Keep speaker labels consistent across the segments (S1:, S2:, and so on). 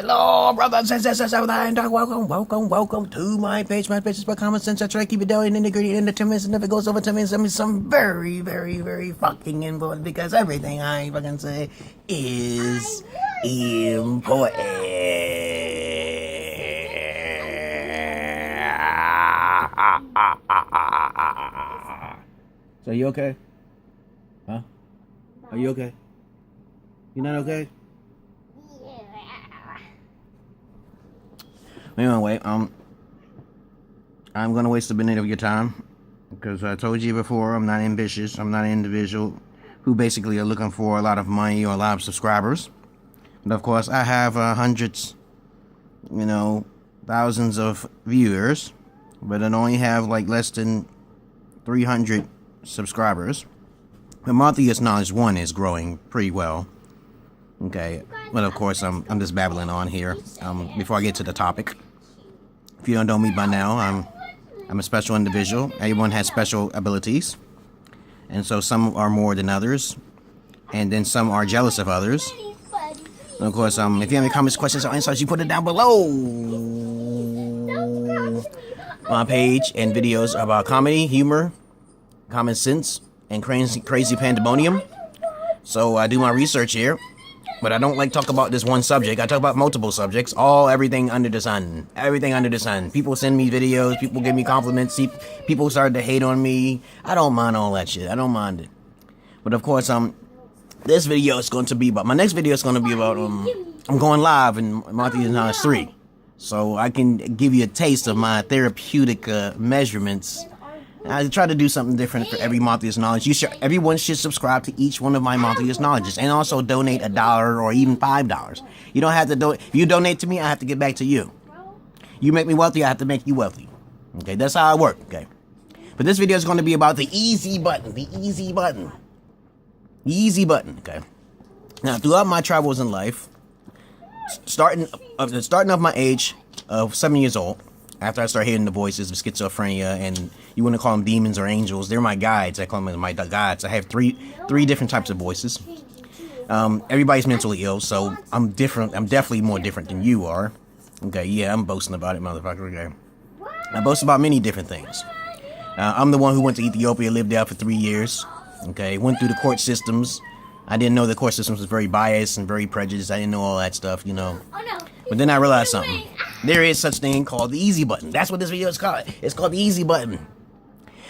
S1: Hello, brothers and sisters out there, and welcome to my page. My page is by common sense. I try to keep it down and integrated into 10 minutes, and if it goes over 10 minutes, that means some very fucking important, because everything I fucking say is important. So you okay? Huh? Are you okay? You not okay? Anyway, I'm gonna waste a minute of your time because I told you before I'm not ambitious. I'm not an individual who basically are looking for a lot of money or a lot of subscribers. But of course, I have hundreds, thousands of viewers, but I only have like less than 300 subscribers. The monthly knowledge one is growing pretty well. Okay, but of course I'm just babbling on here. Before I get to the topic, if you don't know me by now, I'm a special individual. Everyone has special abilities, and so some are more than others, and then some are jealous of others. And of course, if you have any comments, questions, or insights, you put it down below. My page and videos are about comedy, humor, common sense, and crazy pandemonium. So I do my research here. But I don't like talk about this one subject. I talk about multiple subjects, everything under the sun. Everything under the sun. People send me videos, people give me compliments, people start to hate on me. I don't mind all that shit. I don't mind it. But of course, this video is going to be about, my next video is going to be about, I'm going live in Monthly Knowledge 3. So I can give you a taste of my therapeutic measurements. I try to do something different for every Monthly Knowledge. Everyone should subscribe to each one of my Monthly Knowledges, and also donate $1 or even $5. You don't have to donate. If you donate to me, I have to get back to you. You make me wealthy, I have to make you wealthy. Okay, that's how I work. Okay, but this video is going to be about the easy button. The easy button. The easy button. Okay. Now, throughout my travels in life, starting off my age of 7 years old. After I start hearing the voices of schizophrenia, and you want to call them demons or angels, they're my guides. I call them my guides. I have three different types of voices. Everybody's mentally ill, so I'm different. I'm definitely more different than you are. Okay, yeah, I'm boasting about it, motherfucker. Okay, I boast about many different things. I'm the one who went to Ethiopia, lived there for 3 years. Okay, went through the court systems. I didn't know the court systems was very biased and very prejudiced. I didn't know all that stuff, But then I realized something. There is such thing called the easy button. That's what this video is called. It's called the easy button.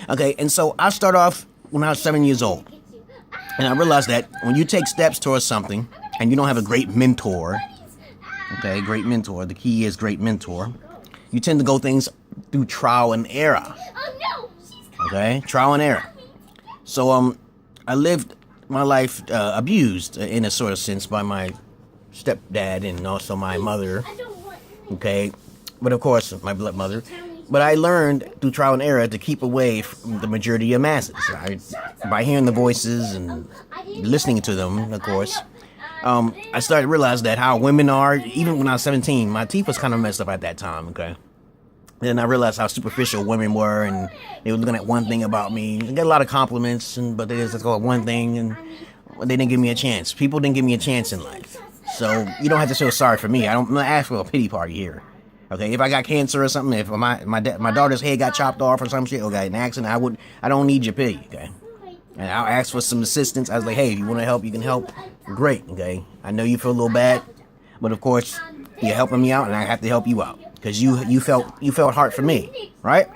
S1: Okay, and so I start off when I was 7 years old. And I realized that when you take steps towards something and you don't have a great mentor, okay, great mentor, the key is great mentor, you tend to go things through trial and error. Okay, trial and error. So I lived my life abused in a sort of sense by my stepdad and also my mother. Okay, but of course, my blood mother. But I learned through trial and error to keep away from the majority of masses, right? By hearing the voices and listening to them, of course. I started to realize that how women are, even when I was 17, my teeth was kind of messed up at that time, okay? Then I realized how superficial women were, and they were looking at one thing about me. I get a lot of compliments, but they just go at one thing, and they didn't give me a chance. People didn't give me a chance in life. So you don't have to feel sorry for me. I'm not asking for a pity party here. Okay, if I got cancer or something, if my daughter's head got chopped off or some shit, okay, an accident, I don't need your pity, okay? And I'll ask for some assistance. I was like, hey, if you want to help, you can help. Great, okay? I know you feel a little bad, but of course, you're helping me out, and I have to help you out because you felt hard for me, right?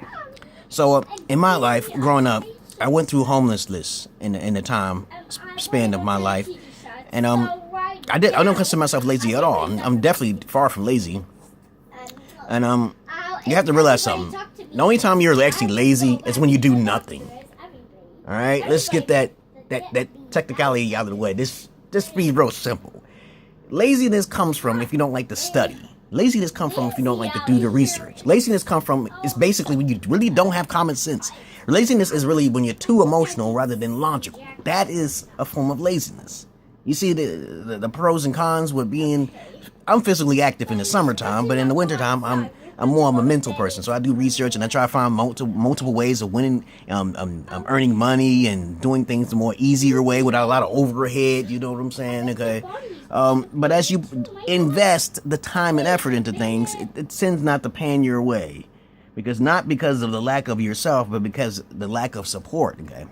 S1: So in my life, growing up, I went through homelessness in the time span of my life, and I don't consider myself lazy at all. I'm definitely far from lazy. And you have to realize something. The only time you're actually lazy is when you do nothing. All right, let's get that technicality out of the way. This be real simple. Laziness comes from if you don't like to study. Laziness comes from if you don't like to do the research. Laziness comes from is basically when you really don't have common sense. Laziness is really when you're too emotional rather than logical. That is a form of laziness. You see the pros and cons with being, I'm physically active in the summertime, but in the wintertime, I'm more of a mental person. So I do research and I try to find multiple ways of winning, earning money and doing things the more easier way without a lot of overhead. You know what I'm saying? Okay. But as you invest the time and effort into things, it tends not to pan your way. Not because of the lack of yourself, but because the lack of support, okay?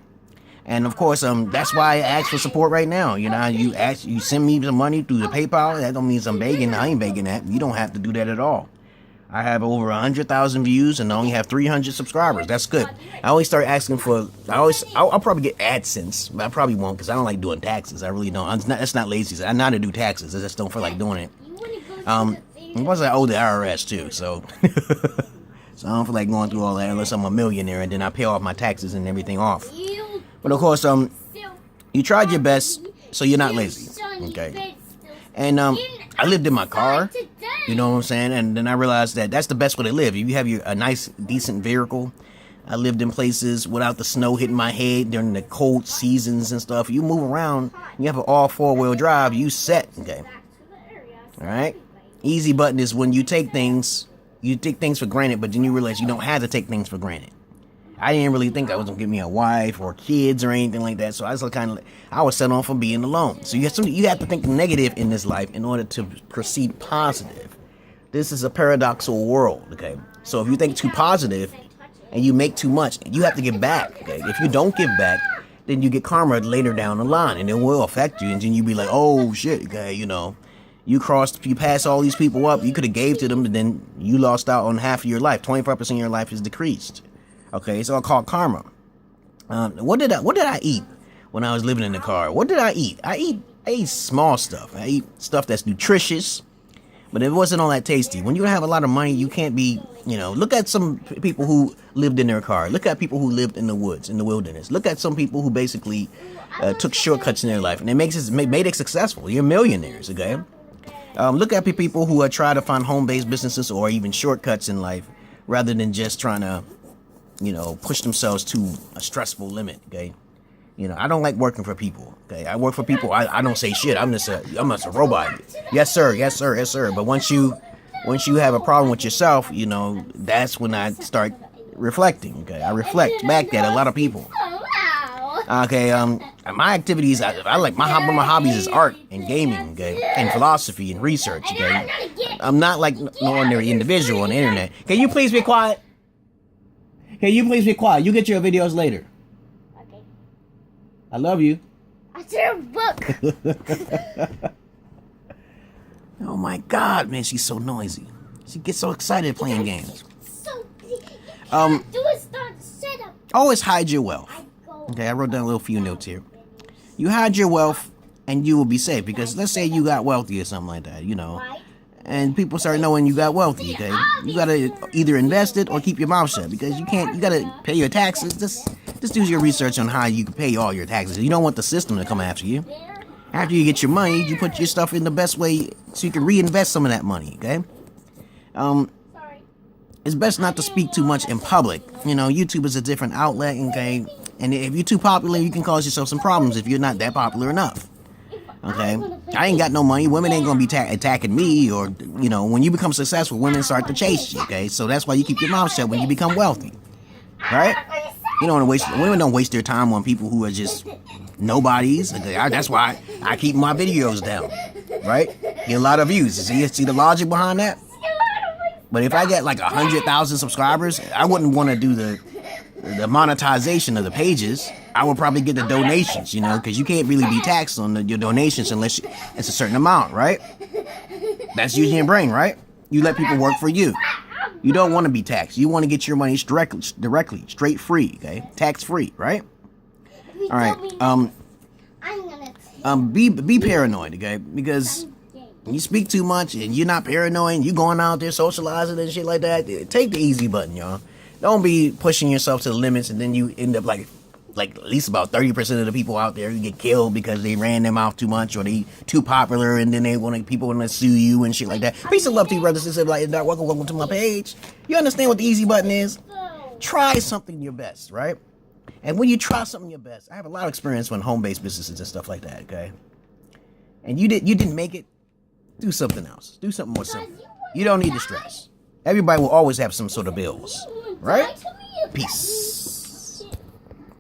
S1: And of course, that's why I ask for support right now. You know, you send me some money through the PayPal. That don't mean I'm begging. I ain't begging that. You don't have to do that at all. I have over 100,000 views and I only have 300 subscribers. That's good. I always start asking for. I'll probably get AdSense, but I probably won't because I don't like doing taxes. I really don't. That's not lazy. I know how to do taxes. I just don't feel like doing it. Plus I owe the IRS too, so. So I don't feel like going through all that unless I'm a millionaire and then I pay off my taxes and everything off. But of course, you tried your best, so you're not lazy, okay? And I lived in my car, you know what I'm saying? And then I realized that that's the best way to live. If you have a nice, decent vehicle. I lived in places without the snow hitting my head during the cold seasons and stuff. You move around, you have an all 4-wheel drive, you set, okay? All right? Easy button is when you take things for granted, but then you realize you don't have to take things for granted. I didn't really think I was gonna get me a wife or kids or anything like that, so I was set on for being alone. So you have to think negative in this life in order to proceed positive. This is a paradoxical world, okay? So if you think too positive and you make too much, you have to give back, okay? If you don't give back, then you get karma later down the line, and it will affect you, and then you be like, oh shit, okay, you know. You pass all these people up, you could have gave to them, and then you lost out on half of your life. 25% of your life is decreased. Okay, it's all called karma. What did I eat when I was living in the car? What did I eat? I ate small stuff. I eat stuff that's nutritious, but it wasn't all that tasty. When you have a lot of money, you can't be, look at some people who lived in their car. Look at people who lived in the woods, in the wilderness. Look at some people who basically took shortcuts in their life, and it made it successful. You're millionaires, okay? Look at people who try to find home-based businesses or even shortcuts in life rather than just trying to, push themselves to a stressful limit, okay? I don't like working for people, okay? I work for people. I don't say shit. I'm just a robot. Yes, sir. Yes, sir. Yes, sir. But once you have a problem with yourself, that's when I start reflecting, okay? I reflect back at a lot of people. Okay, my activities, I like one of my hobbies is art and gaming, okay, and philosophy and research, okay. I'm not like an ordinary individual on the internet. Can you please be quiet? You get your videos later. Okay. I love you. I should a book. Oh my God, man, she's so noisy. She gets so excited playing games. Always hide your wealth. Okay, I wrote down a little few notes here. You hide your wealth and you will be safe, because let's say you got wealthy or something like that, and people start knowing you got wealthy, okay? You gotta either invest it or keep your mouth shut, because you gotta pay your taxes. Just do your research on how you can pay all your taxes. You don't want the system to come after you. After you get your money, you put your stuff in the best way so you can reinvest some of that money, okay? It's best not to speak too much in public. YouTube is a different outlet, okay? And if you're too popular, you can cause yourself some problems if you're not that popular enough. Okay? I ain't got no money. Women ain't gonna be attacking me, or, when you become successful, women start to chase you, okay? So that's why you keep your mouth shut when you become wealthy. Right? Women don't waste their time on people who are just nobodies. Okay? That's why I keep my videos down. Right? Get a lot of views. See the logic behind that? But if I get like 100,000 subscribers, I wouldn't want to do the monetization of the pages. I would probably get the donations, because you can't really be taxed on your donations unless it's a certain amount, right? That's using your brain, right? You let people work for you. You don't want to be taxed. You want to get your money directly, straight free, okay? Tax free, right? All right. Be paranoid, okay? Because you speak too much and you're not paranoid, and you going out there socializing and shit like that. Take the easy button, y'all. Don't be pushing yourself to the limits, and then you end up like at least about 30% of the people out there who get killed because they ran their mouth too much, or they too popular, and then people want to sue you and shit like that. Peace and love to you, brothers and sisters. Like, welcome to my page. You understand what the easy button is? Try something your best, right? And when you try something your best, I have a lot of experience with home-based businesses and stuff like that, okay? And you didn't make it, do something else. Do something more simple. You don't need to stress. Everybody will always have some sort of bills. Right? Peace.